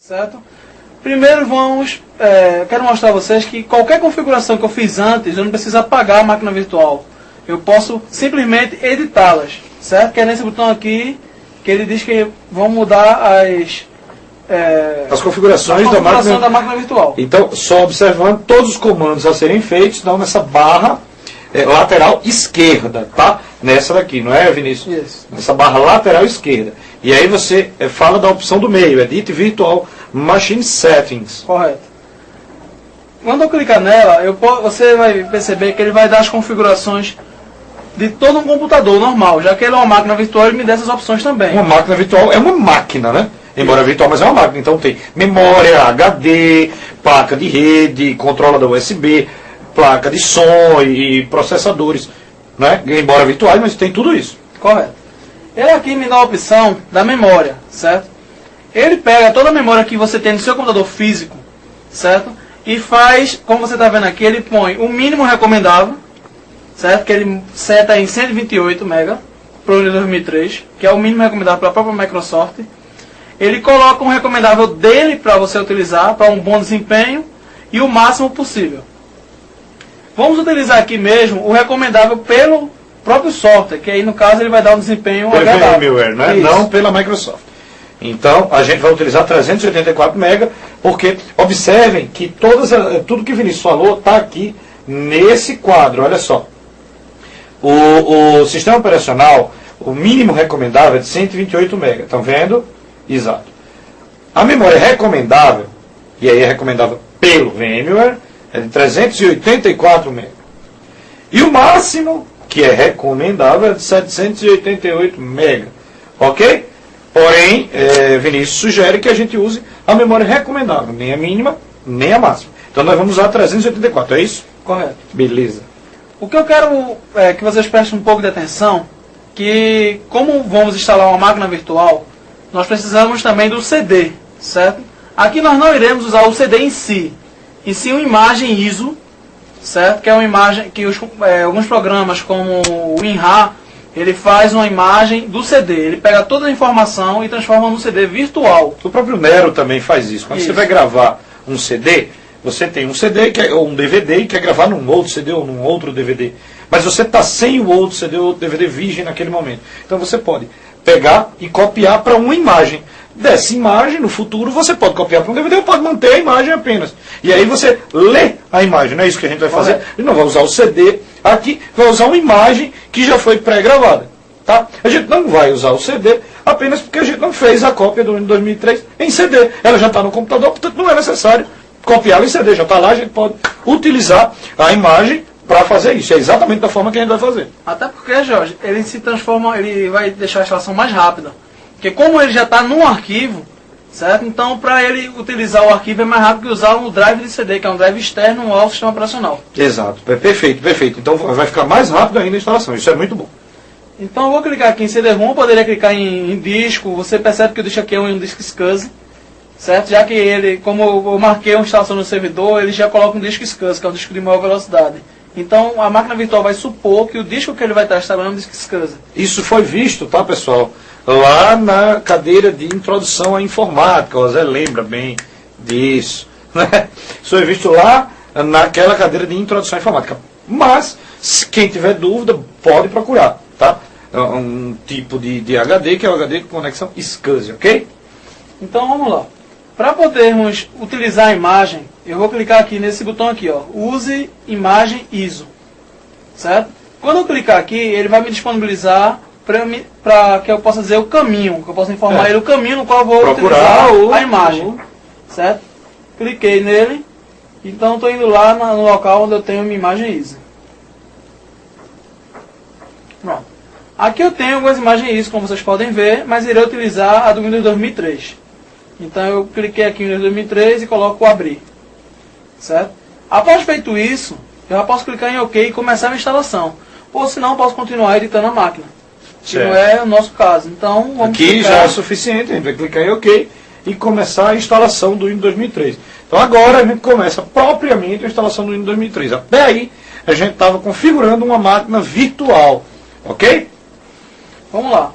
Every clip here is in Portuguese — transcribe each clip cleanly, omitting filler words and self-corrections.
Certo? Primeiro quero mostrar a vocês que qualquer configuração que eu fiz antes, eu não preciso apagar a máquina virtual. Eu posso simplesmente editá-las, certo? Que é nesse botão aqui, que ele diz que vão mudar as configurações da máquina virtual. Então, só observando, todos os comandos a serem feitos estão nessa barra lateral esquerda, tá? Nessa daqui, não é, Vinícius? Isso. Nessa barra lateral esquerda. E aí você fala da opção do meio, Edit Virtual Machine Settings. Correto. Quando eu clicar nela, você vai perceber que ele vai dar as configurações de todo um computador normal. Já que ele é uma máquina virtual, ele me dá essas opções também. Uma máquina virtual é uma máquina, né? Embora virtual, mas é uma máquina. Então tem memória, HD, placa de rede, controlador USB, placa de som e processadores, né? Embora virtuais, mas tem tudo isso. Correto. Ele aqui me dá a opção da memória, certo? Ele pega toda a memória que você tem no seu computador físico, certo? E faz, como você está vendo aqui, ele põe o mínimo recomendável, certo? Que ele seta em 128 MB para o Windows 2003, que é o mínimo recomendável pela própria Microsoft. Ele coloca um recomendável dele para você utilizar, para um bom desempenho, e o máximo possível. Vamos utilizar aqui mesmo o recomendável pelo próprio software, que aí no caso ele vai dar um desempenho agradável. VMware, né? Não pela Microsoft. Então a gente vai utilizar 384 MB, porque observem que tudo que o Vinícius falou está aqui nesse quadro, olha só. O sistema operacional, o mínimo recomendável é de 128 MB, estão vendo? Exato. A memória recomendável, e aí é recomendável pelo VMware, é de 384 MB. E o máximo que é recomendável é de 788 MB. Ok? Porém, Vinícius sugere que a gente use a memória recomendável, nem a mínima, nem a máxima. Então nós vamos usar 384, é isso? Correto. Beleza. O que eu quero é que vocês prestem um pouco de atenção, que como vamos instalar uma máquina virtual, nós precisamos também do CD, certo? Aqui nós não iremos usar o CD em si uma imagem ISO, certo? Que é uma imagem que alguns programas como o WinRAR, ele faz uma imagem do CD, ele pega toda a informação e transforma num CD virtual. O próprio Nero também faz isso. Quando você vai gravar um CD, você tem um CD ou um DVD e quer gravar num outro CD ou num outro DVD. Mas você está sem o outro CD ou outro DVD virgem naquele momento. Então você pode pegar e copiar para uma imagem. Dessa imagem, no futuro, você pode copiar para um DVD ou pode manter a imagem apenas. E aí você lê a imagem, não é isso que a gente vai fazer? Ele não vai usar o CD aqui, vai usar uma imagem que já foi pré-gravada. Tá? A gente não vai usar o CD apenas porque a gente não fez a cópia do Windows 2003 em CD. Ela já está no computador, portanto não é necessário copiá-la em CD. Já está lá, a gente pode utilizar a imagem para fazer isso. É exatamente da forma que a gente vai fazer. Até porque, Jorge, ele se transforma, ele vai deixar a instalação mais rápida. Porque como ele já está num arquivo, certo? Então, para ele utilizar o arquivo é mais rápido que usar um drive de CD, que é um drive externo ao sistema operacional. Exato. Perfeito, perfeito. Então vai ficar mais rápido ainda a instalação. Isso é muito bom. Então, eu vou clicar aqui em CD-ROM, eu poderia clicar em disco. Você percebe que o disco aqui é um disco SCSI, certo? Já que ele, como eu marquei uma instalação no servidor, ele já coloca um disco SCSI, que é um disco de maior velocidade. Então, a máquina virtual vai supor que o disco que ele vai estar instalando é um disco SCSI. Isso foi visto, tá, pessoal? Lá na cadeira de introdução à informática, o Zé lembra bem disso, né? Isso foi visto lá naquela cadeira de introdução à informática. Mas, quem tiver dúvida, pode procurar, tá? É um tipo de HD, que é o HD com conexão SCSI, ok? Então, vamos lá. Para podermos utilizar a imagem, eu vou clicar aqui nesse botão aqui, ó, use imagem ISO, certo? Quando eu clicar aqui, ele vai me disponibilizar para que eu possa dizer o caminho, que eu possa informar ele o caminho no qual eu vou utilizar a imagem, certo? Cliquei nele, então estou indo lá no local onde eu tenho minha imagem ISO. Pronto. Aqui eu tenho algumas imagens ISO, como vocês podem ver, mas irei utilizar a do Windows 2003. Então eu cliquei aqui no Windows 2003 e coloco o abrir, certo? Após feito isso, eu já posso clicar em OK e começar a instalação. Ou senão, posso continuar editando a máquina. Que não é o nosso caso. Então, vamos aqui clicar. Já é suficiente, a gente vai clicar em OK e começar a instalação do Windows 2003. Então agora a gente começa propriamente a instalação do Windows 2003. Até aí a gente estava configurando uma máquina virtual. Ok? Vamos lá.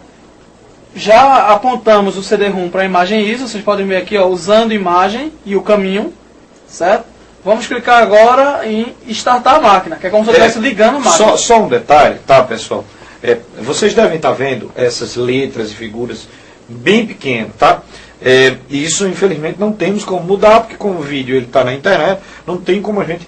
já apontamos o CD-ROM para a imagem ISO, vocês podem ver aqui, ó, usando imagem e o caminho, certo? Vamos clicar agora em startar a máquina, que é como se eu estivesse ligando a máquina. Só um detalhe, tá, pessoal? Vocês devem estar vendo essas letras e figuras bem pequenas, tá? E isso, infelizmente, não temos como mudar, porque como o vídeo está na internet, não tem como a gente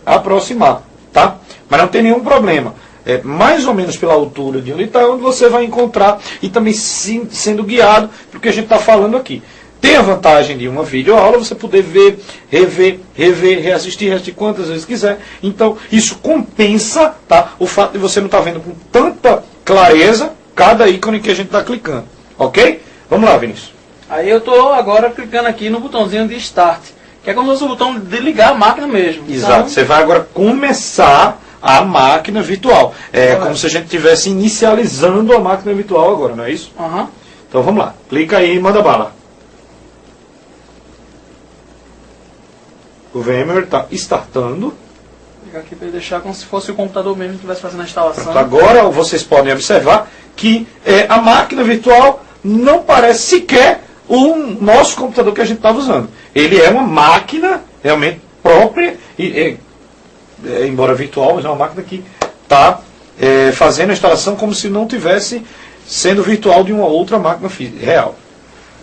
aproximar, tá? Mas não tem nenhum problema. Mais ou menos pela altura de onde está, onde você vai encontrar e também sendo guiado pelo que a gente está falando aqui. Tem a vantagem de uma videoaula, você poder ver, rever, reassistir quantas vezes quiser. Então, isso compensa, tá, o fato de você não estar vendo com tanta clareza cada ícone que a gente está clicando. Ok? Vamos lá, Vinícius. Aí eu estou agora clicando aqui no botãozinho de Start, que é como se fosse o botão de ligar a máquina mesmo. Exato. Então, você vai agora começar a máquina virtual. Como se a gente estivesse inicializando a máquina virtual agora, não é isso? Uhum. Então vamos lá. Clica aí e manda bala. O VMware está startando. Vou clicar aqui para ele deixar como se fosse o computador mesmo que estivesse fazendo a instalação. Pronto, agora vocês podem observar que a máquina virtual não parece sequer o nosso computador que a gente estava usando. Ele é uma máquina realmente própria, embora virtual, mas é uma máquina que está fazendo a instalação como se não tivesse sendo virtual de uma outra máquina real.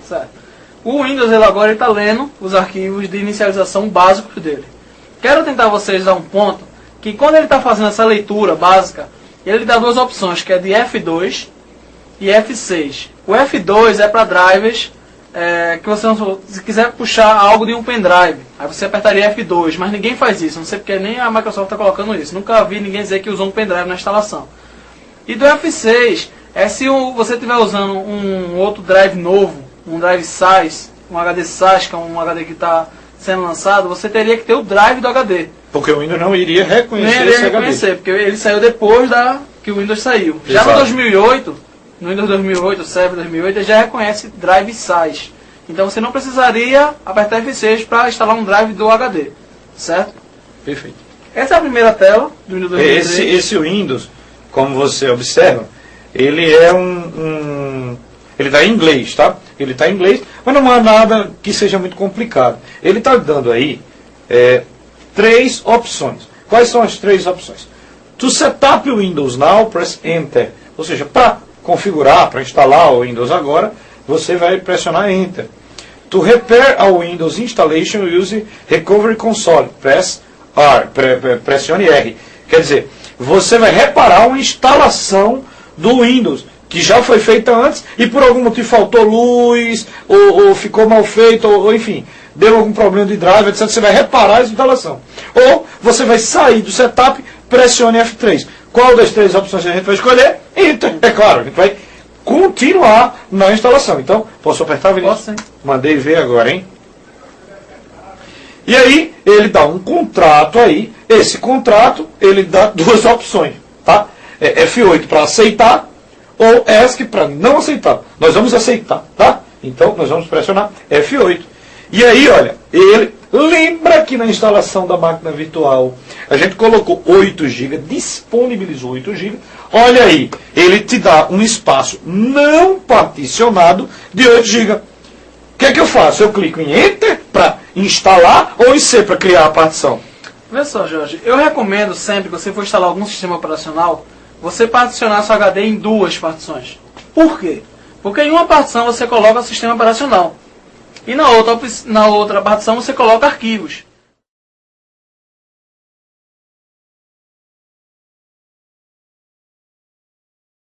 Certo. O Windows ele agora está lendo os arquivos de inicialização básicos dele. Quero tentar vocês dar um ponto que quando ele está fazendo essa leitura básica, ele dá duas opções, que é de F2 e F6. O F2 é para drivers que você não, se quiser puxar algo de um pendrive, aí você apertaria F2, mas ninguém faz isso, não sei porque nem a Microsoft está colocando isso. Nunca vi ninguém dizer que usou um pendrive na instalação. E do F6 é se você estiver usando um outro drive novo, um drive size, um HD size, que é um HD que está sendo lançado, você teria que ter o drive do HD. Porque o Windows não iria reconhecer esse HD. Porque ele saiu depois que o Windows saiu. Exato. Já no 2008, no Windows 2008, o Server 2008, ele já reconhece drive size. Então você não precisaria apertar F6 para instalar um drive do HD. Certo? Perfeito. Essa é a primeira tela do Windows 2003. Esse Windows, como você observa, ele é ele está em inglês, tá? Ele está em inglês, mas não há nada que seja muito complicado. Ele está dando aí 3 opções. Quais são as 3 opções? To set up Windows Now, press Enter. Ou seja, para configurar, para instalar o Windows agora, você vai pressionar Enter. To repair a Windows installation, use Recovery Console, press R, pressione R. Quer dizer, você vai reparar uma instalação do Windows que já foi feita antes e por algum motivo faltou luz, ou ficou mal feito, ou enfim, deu algum problema de drive, etc. Você vai reparar essa instalação. Ou você vai sair do setup, pressione F3. Qual das 3 opções a gente vai escolher? Enter. É claro, a gente vai continuar na instalação. Então, posso apertar, Vinícius? Posso, sim. Mandei ver agora, hein? E aí, ele dá um contrato aí. Esse contrato, ele dá 2 opções, tá? F8 para aceitar, ou ESC para não aceitar. Nós vamos aceitar, tá? Então, nós vamos pressionar F8. E aí, olha, ele lembra que na instalação da máquina virtual a gente colocou 8 GB, disponibilizou 8 GB. Olha aí, ele te dá um espaço não particionado de 8 GB. O que é que eu faço? Eu clico em Enter para instalar ou em C para criar a partição? Vê só, Jorge, eu recomendo sempre que você for instalar algum sistema operacional, você particionar seu HD em 2 partições. Por quê? Porque em uma partição você coloca o sistema operacional. E na outra partição você coloca arquivos.